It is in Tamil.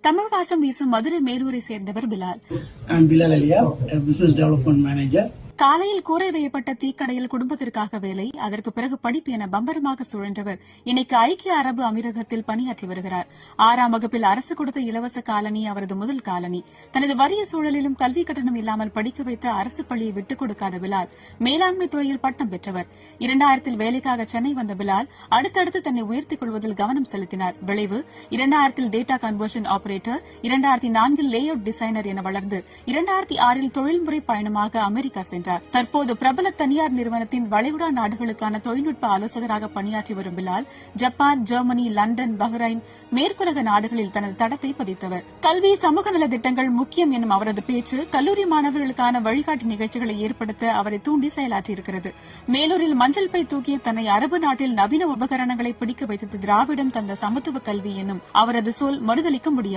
தமிழ் வாசம் வீசும் மதுரை மேலூரை சேர்ந்தவர் Bilal. I'm Bilal Alia, a business development manager. காலையில் கூரை வையப்பட்ட தீக்கடையில் குடும்பத்திற்காக வேலை, அதற்கு பிறகு படிப்பு என பம்பரமாக சுழன்றவர் இன்னைக்கு ஐக்கிய அரபு அமீரகத்தில் பணியாற்றி வருகிறார். 6ஆம் வகுப்பில் அரசு கொடுத்த இலவச காலனி அவரது முதல் காலனி. தனது வறிய சூழலிலும் கல்வி கட்டணம் இல்லாமல் படிக்க வைத்த அரசு பள்ளியை விட்டுக் கொடுக்காத பிலால் மேலாண்மை துறையில் பட்டம் பெற்றவர். 2000 வேலைக்காக சென்னை வந்த பிலால் அடுத்தடுத்து தன்னை உயர்த்திக் கொள்வதில் கவனம் செலுத்தினார். விளைவு 2000 data conversion operator, 2004 lay out designer என வளர்ந்து 2006 தொழில்முறை பயணமாக அமெரிக்கா சென்றார். தற்போது பிரபல தனியார் நிறுவனத்தின் வளைகுடா நாடுகளுக்கான தொழில்நுட்ப ஆலோசகராக பணியாற்றி வரும் Bilal Japan, Germany, London, Bahrain, மேற்குலக நாடுகளில் தனது தடத்தை பதித்தவர். கல்வி, சமூக நல திட்டங்கள் முக்கியம் எனும் அவரது பேச்சு கல்லூரி மாணவர்களுக்கான வழிகாட்டி நிகழ்ச்சிகளை ஏற்படுத்த அவரை தூண்டி செயலாற்றியிருக்கிறது. மேலூரில் மஞ்சள் பை தூக்கிய தன்னை அரபு நாட்டில் நவீன உபகரணங்களை பிடிக்க வைத்தது திராவிடம் தந்த சமத்துவ கல்வி எனும் அவரது சொல் மறுதலிக்க முடியாது.